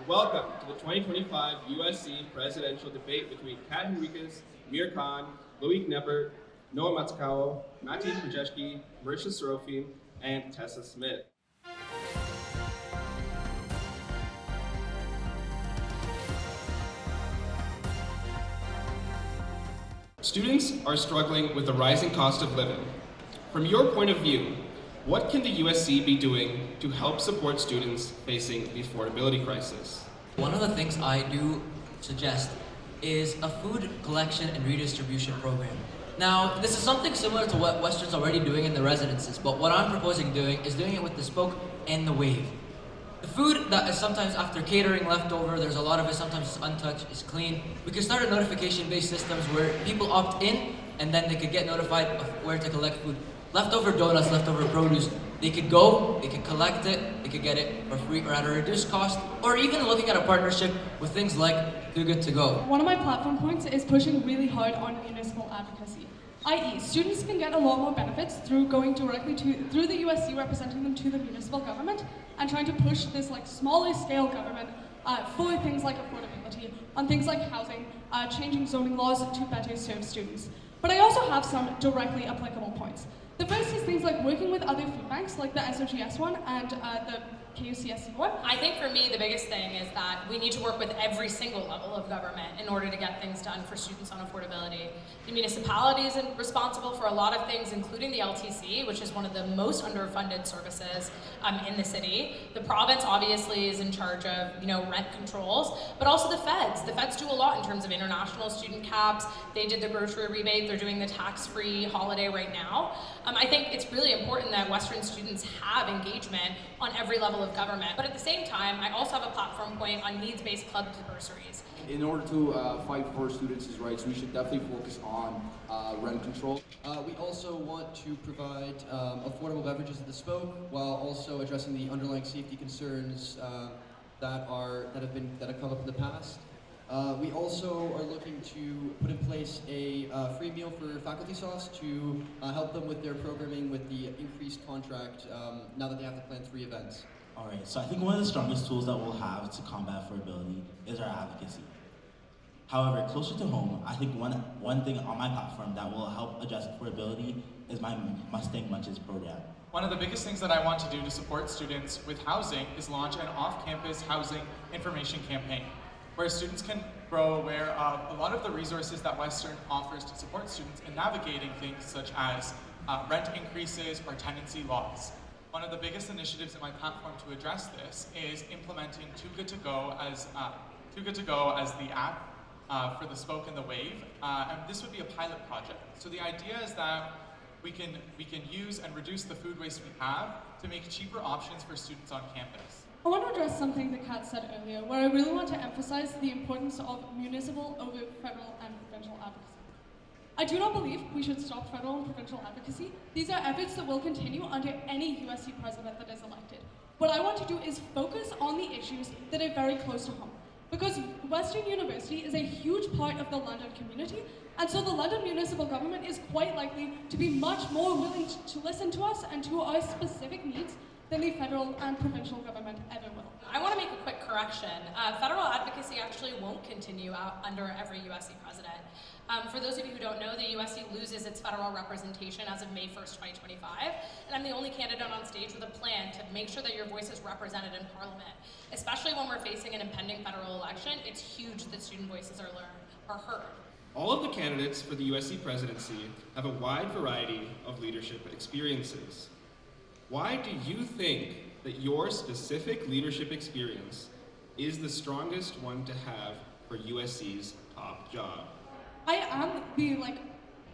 Welcome to the 2025 USC presidential debate between Kat Henriquez, Mir Khan, Loic Neppert, Noah Matsukawa, Mati Krajewski, Marisha Serofim, and Tessa Smith. Students are struggling with the rising cost of living. From your point of view, what can the USC be doing to help support students facing the affordability crisis? One of the things I do suggest is a food collection and redistribution program. Now, this is something similar to what Western's already doing in the residences, but what I'm proposing doing is doing it with the Spoke and the Wave. The food that is sometimes after catering left over, there's a lot of it, sometimes it's untouched, it's clean. We could start a notification-based systems where people opt in and then they could get notified of where to collect food. Leftover donuts, leftover produce, they could go, they could collect it, they could get it for free or at a reduced cost, or even looking at a partnership with things like Too Good To Go. One of my platform points is pushing really hard on municipal advocacy, i.e. students can get a lot more benefits through going directly through the USC representing them to the municipal government and trying to push this smaller scale government for things like affordability, on things like housing, changing zoning laws to better serve students. But I also have some directly applicable points. The first is things like working with other food banks, like the SOGS one and the KUCSC one. I think for me, the biggest thing is that we need to work with every single level of government in order to get things done for students on affordability. The municipality is responsible for a lot of things, including the LTC, which is one of the most underfunded services in the city. The province obviously is in charge of, rent controls, but also the feds. The feds do a lot in terms of international student caps. They did the grocery rebate. They're doing the tax-free holiday right now. I think it's really important that Western students have engagement on every level of government. But at the same time, I also have a platform point on needs-based club bursaries. In order to fight for students' rights, we should definitely focus on rent control. We also want to provide affordable beverages at the Spoke, while also addressing the underlying safety concerns that have come up in the past. We also are looking to put in place a free meal for faculty sauce to help them with their programming with the increased contract now that they have to plan 3 events. All right, so I think one of the strongest tools that we'll have to combat affordability is our advocacy. However, closer to home, I think one thing on my platform that will help address affordability is my Mustang Munches program. One of the biggest things that I want to do to support students with housing is launch an off-campus housing information campaign, where students can grow aware of a lot of the resources that Western offers to support students in navigating things such as rent increases or tenancy laws. One of the biggest initiatives in my platform to address this is implementing Too Good To Go as the app for the Spoke and the Wave, and this would be a pilot project. So the idea is that we can use and reduce the food waste we have to make cheaper options for students on campus. I want to address something that Kat said earlier, where I really want to emphasize the importance of municipal over federal and provincial advocacy. I do not believe we should stop federal and provincial advocacy. These are efforts that will continue under any USC president that is elected. What I want to do is focus on the issues that are very close to home. Because Western University is a huge part of the London community, and so the London municipal government is quite likely to be much more willing to listen to us and to our specific needs than the federal and provincial government ever will. I want to make a quick correction. Federal advocacy actually won't continue under every USC president. For those of you who don't know, the USC loses its federal representation as of May 1st, 2025, and I'm the only candidate on stage with a plan to make sure that your voice is represented in Parliament. Especially when we're facing an impending federal election, it's huge that student voices are heard. All of the candidates for the USC presidency have a wide variety of leadership experiences. Why do you think that your specific leadership experience is the strongest one to have for USC's top job? I am the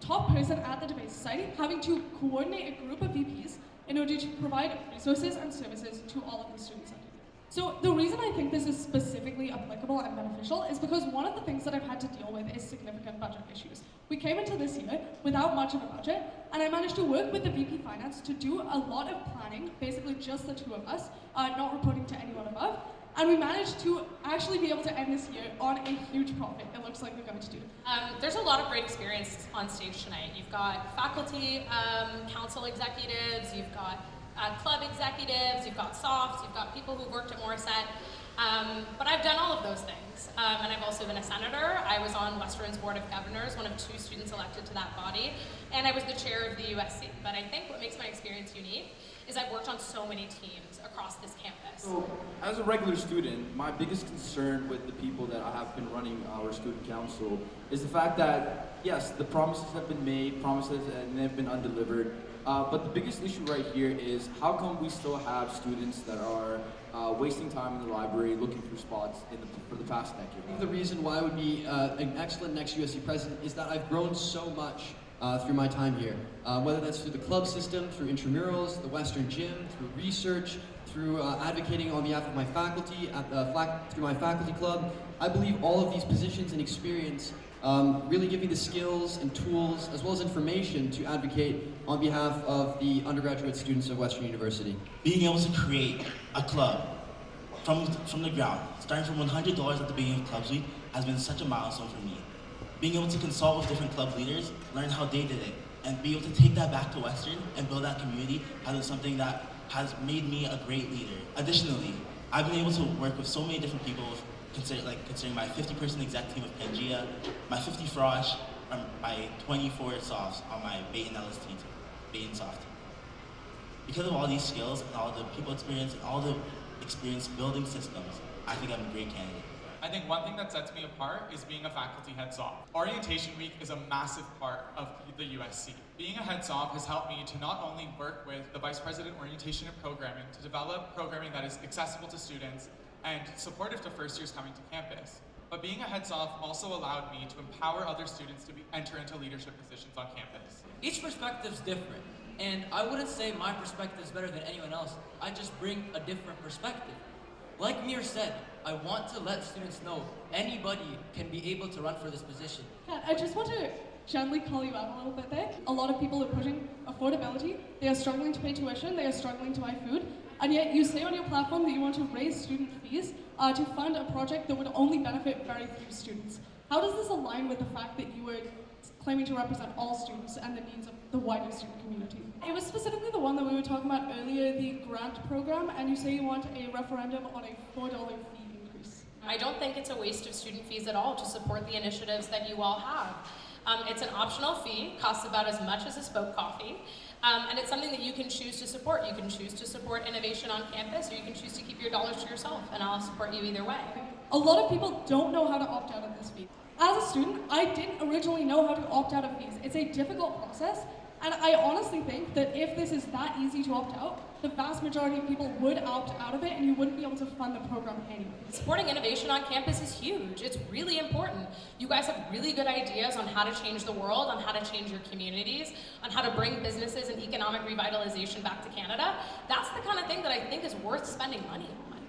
top person at the Debate Society, having to coordinate a group of VPs in order to provide resources and services to all of the students under me. So the reason I think this is specifically applicable and beneficial is because one of the things that I've had to deal with is significant budget issues. We came into this year without much of a budget, and I managed to work with the VP Finance to do a lot of planning, basically just the 2 of us, not reporting to anyone above, and we managed to actually be able to end this year on a huge profit. It looks like we're going to do. There's a lot of great experience on stage tonight. You've got faculty, council executives, you've got club executives, you've got softs, you've got people who've worked at Morissette. But I've done all of those things. And I've also been a senator. I was on Western's Board of Governors, one of 2 students elected to that body, and I was the chair of the USC. But I think what makes my experience unique is I've worked on so many teams across this campus. So, as a regular student, my biggest concern with the people that I have been running our student council is the fact that, yes, the promises have been made, promises and they've been undelivered. But the biggest issue right here is how come we still have students that are wasting time in the library looking for spots for the past decade? The reason why I would be an excellent next USC president is that I've grown so much through my time here. Whether that's through the club system, through intramurals, the Western Gym, through research, through advocating on behalf of my faculty, through my faculty club. I believe all of these positions and experience really give me the skills and tools as well as information to advocate on behalf of the undergraduate students of Western University. Being able to create a club from the ground, starting from $100 at the beginning of Clubs Week, has been such a milestone for me. Being able to consult with different club leaders, learn how they did it, and be able to take that back to Western and build that community has been something that has made me a great leader. Additionally, I've been able to work with so many different people, considering my 50-person exec team of Pangea, my 50 Frosh, and my 24 softs on my Bait and LS team, Bait and Soft team. Because of all these skills and all the people experience and all the experience building systems, I think I'm a great candidate. I think one thing that sets me apart is being a faculty heads off. Orientation week is a massive part of the USC. Being a heads off has helped me to not only work with the Vice President Orientation and Programming to develop programming that is accessible to students and supportive to first years coming to campus, but being a heads off also allowed me to empower other students to enter into leadership positions on campus. Each perspective's different, and I wouldn't say my perspective is better than anyone else. I just bring a different perspective. Like Mir said, I want to let students know anybody can be able to run for this position. Kat, I just want to gently call you out a little bit there. A lot of people are pushing affordability. They are struggling to pay tuition. They are struggling to buy food. And yet you say on your platform that you want to raise student fees to fund a project that would only benefit very few students. How does this align with the fact that you were claiming to represent all students and the needs of the wider student community? It was specifically the one that we were talking about earlier, the grant program, and you say you want a referendum on a $4 fee increase. I don't think it's a waste of student fees at all to support the initiatives that you all have. It's an optional fee, costs about as much as a spoke coffee, and it's something that you can choose to support. You can choose to support innovation on campus, or you can choose to keep your dollars to yourself, and I'll support you either way. A lot of people don't know how to opt out of this fee. As a student, I didn't originally know how to opt out of fees. It's a difficult process, and I honestly think that if this is that easy to opt out, the vast majority of people would opt out of it and you wouldn't be able to fund the program anyway. Supporting innovation on campus is huge. It's really important. You guys have really good ideas on how to change the world, on how to change your communities, on how to bring businesses and economic revitalization back to Canada. That's the kind of thing that I think is worth spending money on.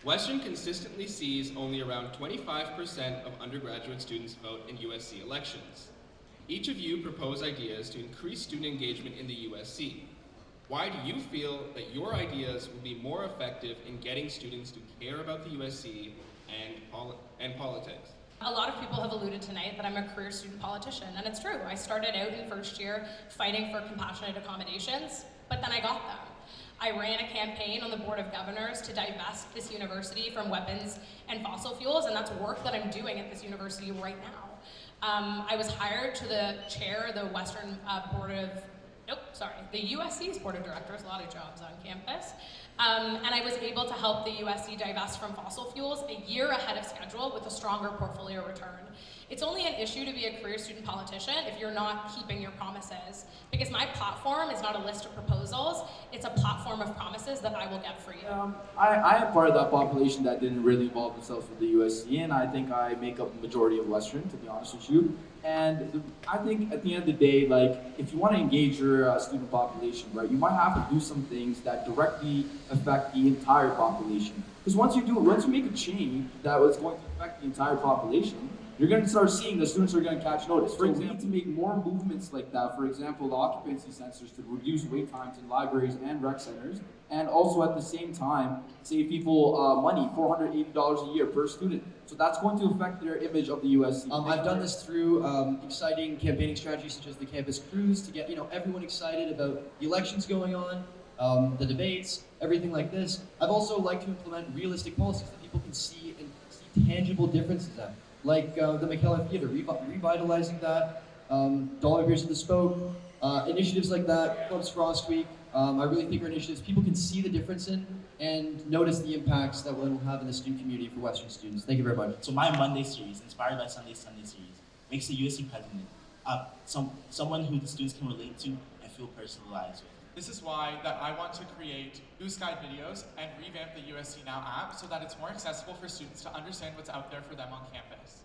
Western consistently sees only around 25% of undergraduate students vote in USC elections. Each of you propose ideas to increase student engagement in the USC. Why do you feel that your ideas will be more effective in getting students to care about the USC and politics? A lot of people have alluded tonight that I'm a career student politician, and it's true. I started out in first year fighting for compassionate accommodations, but then I got them. I ran a campaign on the Board of Governors to divest this university from weapons and fossil fuels, and that's work that I'm doing at this university right now. I was hired to the chair of the the USC's Board of Directors, a lot of jobs on campus. And I was able to help the USC divest from fossil fuels a year ahead of schedule with a stronger portfolio return. It's only an issue to be a career student politician if you're not keeping your promises. Because my platform is not a list of proposals, it's a platform of promises that I will get for you. I am part of that population that didn't really involve themselves with the USC, and I think I make up the majority of Western, to be honest with you. And I think at the end of the day, like, if you want to engage your student population, right, you might have to do some things that directly affect the entire population. Because once you make a change that was going to affect the entire population, you're going to start seeing the students are going to catch notice. For example, we need to make more movements like that. For example, the occupancy sensors to reduce wait times in libraries and rec centers, and also at the same time save people money, $480 a year per student. So that's going to affect their image of the USC. I've done this through exciting campaigning strategies such as the campus cruise to get everyone excited about the elections going on, the debates, everything like this. I've also liked to implement realistic policies that people people can see and see tangible differences at, like the McKellar Theater, revitalizing that, Dollar Beers at the Spoke, initiatives like that, Clubs Frost Week. I really think are initiatives people can see the difference in and notice the impacts that one will have in the student community for Western students. Thank you very much. So my Monday series, inspired by Sunday series, makes the USC president someone who the students can relate to and feel personalized with. This is why that I want to create Blue Sky videos and revamp the USC Now app so that it's more accessible for students to understand what's out there for them on campus.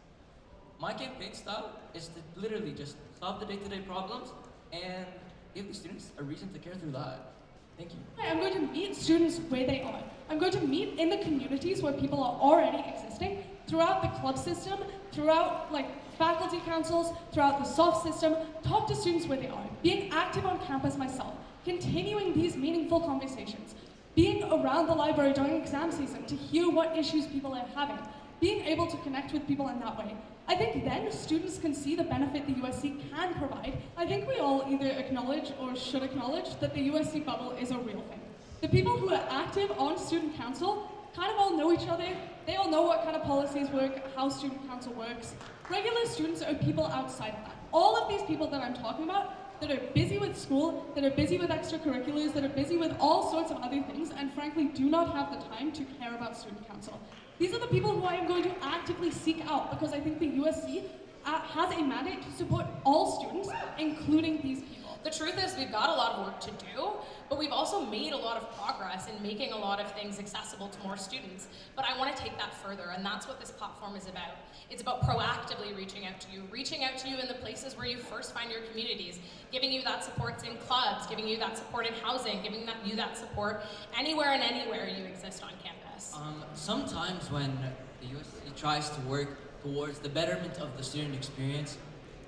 My campaign style is to literally just solve the day-to-day problems and give the students a reason to care through that. Thank you. I'm going to meet students where they are. I'm going to meet in the communities where people are already existing, throughout the club system, throughout faculty councils, throughout the soft system, talk to students where they are, being active on campus myself, continuing these meaningful conversations, being around the library during exam season to hear what issues people are having, being able to connect with people in that way. I think then students can see the benefit the USC can provide. I think we all either acknowledge or should acknowledge that the USC bubble is a real thing. The people who are active on student council kind of all know each other. They all know what kind of policies work, how student council works. Regular students are people outside of that. All of these people that I'm talking about that are busy with school, that are busy with extracurriculars, that are busy with all sorts of other things, and frankly do not have the time to care about student council. These are the people who I am going to actively seek out because I think the USC has a mandate to support all students, including these people. The truth is we've got a lot of work to do, but we've also made a lot of progress in making a lot of things accessible to more students. But I want to take that further, and that's what this platform is about. It's about proactively reaching out to you in the places where you first find your communities, giving you that support in clubs, giving you that support in housing, giving you that support anywhere and anywhere you exist on campus. Sometimes when the USC tries to work towards the betterment of the student experience,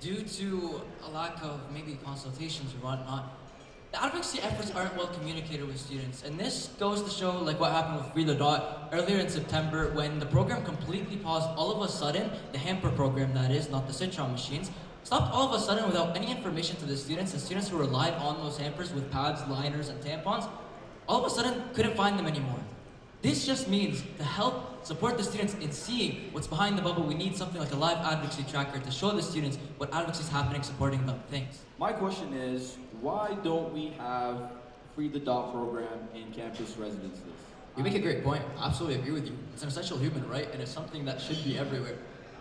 due to a lack of maybe consultations or whatnot, the advocacy efforts aren't well communicated with students. And this goes to show what happened with Free the Dot earlier in September when the program completely paused all of a sudden, the hamper program that is, not the Citron machines, stopped all of a sudden without any information to the students, and students who relied on those hampers with pads, liners, and tampons, all of a sudden couldn't find them anymore. This just means to help support the students in seeing what's behind the bubble, we need something like a live advocacy tracker to show the students what advocacy is happening, supporting them. Thanks. My question is, why don't we have Free the Dot program in campus residences? You make a great point. I absolutely agree with you. It's an essential human right, and it's something that should be everywhere.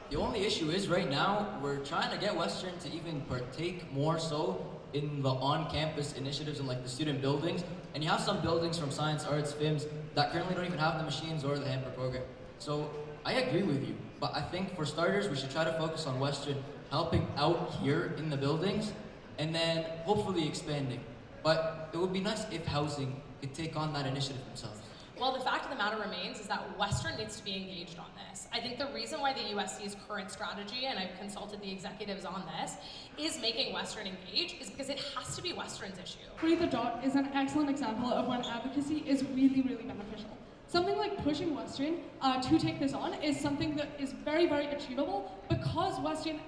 The only issue is right now, we're trying to get Western to even partake more so in the on-campus initiatives in the student buildings. And you have some buildings from science, arts, FIMS that currently don't even have the machines or the hamper program. So I agree with you, but I think for starters, we should try to focus on Western helping out here in the buildings and then hopefully expanding. But it would be nice if housing could take on that initiative themselves. Well, the fact of the matter remains is that Western needs to be engaged on this. I think the reason why the USC's current strategy, and I've consulted the executives on this, is making Western engage is because it has to be Western's issue. Free the Dot is an excellent example of when advocacy is really, really beneficial. Something like pushing Western to take this on is something that is very, very achievable because Western,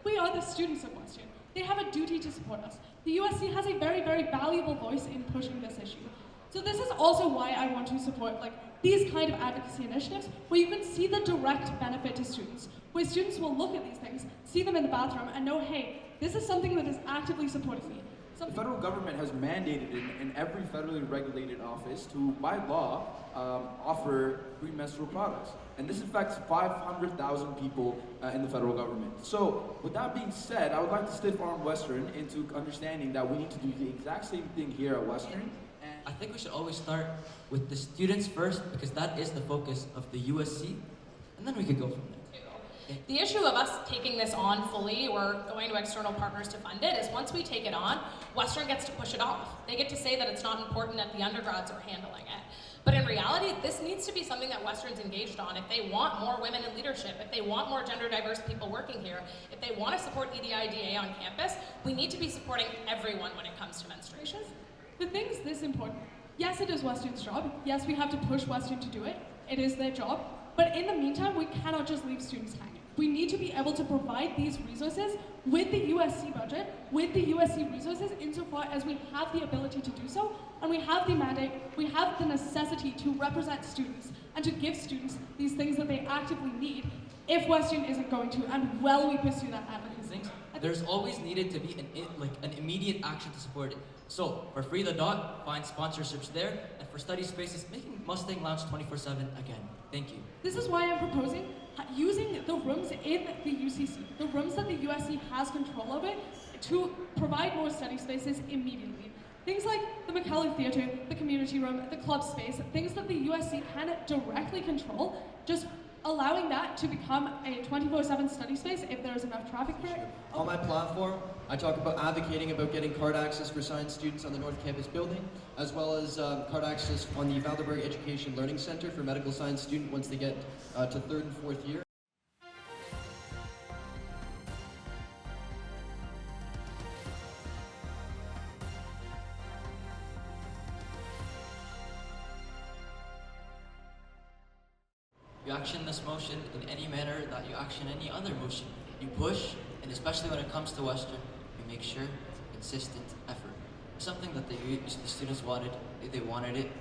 we are the students of Western. They have a duty to support us. The USC has a very, very valuable voice in pushing this issue. So this is also why I want to support these kind of advocacy initiatives where you can see the direct benefit to students, where students will look at these things, see them in the bathroom, and know, hey, this is something that is actively supporting me. The federal government has mandated in every federally regulated office to, by law, offer free menstrual products. And this affects 500,000 people in the federal government. So, with that being said, I would like to stiff arm Western into understanding that we need to do the exact same thing here at Western. I think we should always start with the students first because that is the focus of the USC, and then we could go from there. The issue of us taking this on fully or going to external partners to fund it is once we take it on, Western gets to push it off. They get to say that it's not important that the undergrads are handling it. But in reality, this needs to be something that Western's engaged on. If they want more women in leadership, if they want more gender diverse people working here, if they want to support EDIDA on campus, we need to be supporting everyone when it comes to menstruation. The thing is this important. Yes, it is Western's job. Yes, we have to push Western to do it. It is their job. But in the meantime, we cannot just leave students hanging. We need to be able to provide these resources with the USC budget, with the USC resources, insofar as we have the ability to do so, and we have the mandate, we have the necessity to represent students and to give students these things that they actively need if Western isn't going to, and while we pursue that advocacy. Things, there's always needed to be an immediate action to support it. So, for Free the Dot, find sponsorships there, and for study spaces, making Mustang Lounge 24/7 again. Thank you. This is why I'm proposing using the rooms in the UCC, the rooms that the USC has control over, to provide more study spaces immediately. Things like the McKellar Theatre, the community room, the club space, things that the USC can directly control, just allowing that to become a 24/7 study space if there is enough traffic for it. On my platform, I talk about advocating about getting card access for science students on the North Campus building, as well as card access on the Valderberg Education Learning Center for medical science students once they get to 3rd and 4th year. You action this motion in any manner that you action any other motion. You push, and especially when it comes to Western, you make sure consistent effort. Something that the students wanted, they wanted it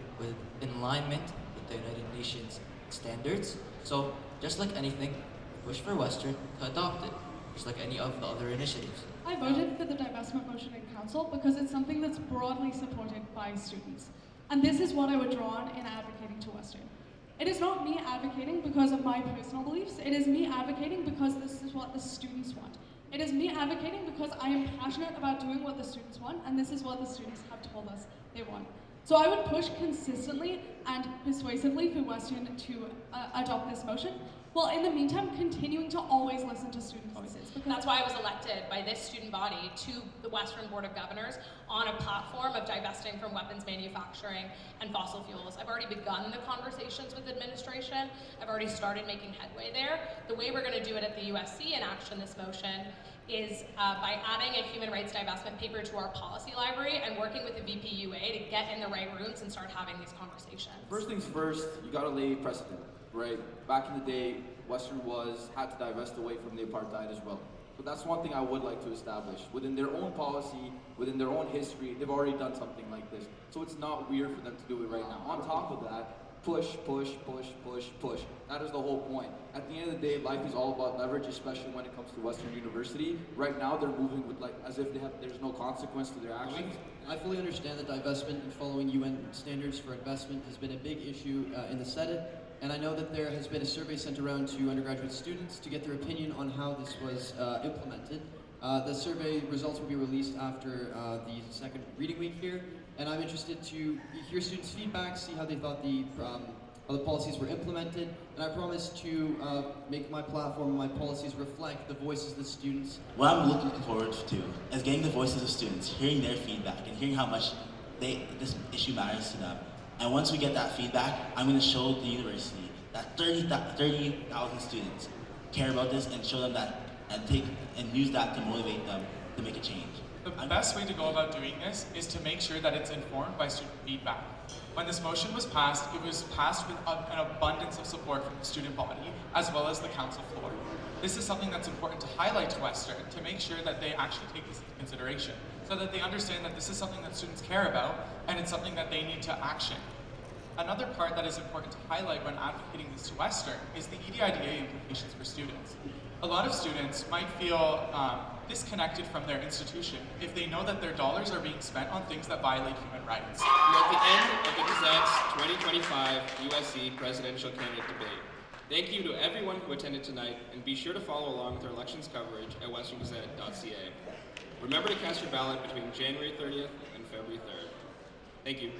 in alignment with the United Nations standards. So, just like anything, you push for Western to adopt it, just like any of the other initiatives. I voted for the divestment motion in council because it's something that's broadly supported by students. And this is what I would draw on in advocating to Western. It is not me advocating because of my personal beliefs. It is me advocating because this is what the students want. It is me advocating because I am passionate about doing what the students want, and this is what the students have told us they want. So I would push consistently and persuasively for Western to adopt this motion, while in the meantime continuing to always listen to student voices. Because That's why I was elected by this student body to the Western Board of Governors on a platform of divesting from weapons manufacturing and fossil fuels. I've already begun the conversations with administration. I've already started making headway there. The way we're going to do it at the USC and action this motion is by adding a human rights divestment paper to our policy library and working with the VPUA to get in the right rooms and start having these conversations. First things first, you gotta lay precedent, right? Back in the day, Western had to divest away from the apartheid as well. So that's one thing I would like to establish. Within their own policy, within their own history, they've already done something like this. So it's not weird for them to do it right now. On top of that, push, push, push, push, push. That is the whole point. At the end of the day, life is all about leverage, especially when it comes to Western University. Right now, they're moving with as if there's no consequence to their actions. I fully understand that divestment and following UN standards for investment has been a big issue in the Senate, and I know that there has been a survey sent around to undergraduate students to get their opinion on how this was implemented. The survey results will be released after the second reading week here, and I'm interested to hear students' feedback, see how they thought how the policies were implemented, and I promise to make my platform and my policies reflect the voices of the students. What I'm looking forward to is getting the voices of students, hearing their feedback, and hearing how much this issue matters to them. And once we get that feedback, I'm going to show the university that 30,000 students care about this, and show them that, and use that to motivate them to make a change. The best way to go about doing this is to make sure that it's informed by student feedback. When this motion was passed, it was passed with an abundance of support from the student body, as well as the council floor. This is something that's important to highlight to Western, to make sure that they actually take this into consideration, so that they understand that this is something that students care about, and it's something that they need to action. Another part that is important to highlight when advocating this to Western is the EDIDA implications for students. A lot of students might feel disconnected from their institution if they know that their dollars are being spent on things that violate human rights. We're at the end of the Gazette's 2025 USC presidential candidate debate. Thank you to everyone who attended tonight, and be sure to follow along with our elections coverage at westerngazette.ca. Remember to cast your ballot between January 30th and February 3rd. Thank you.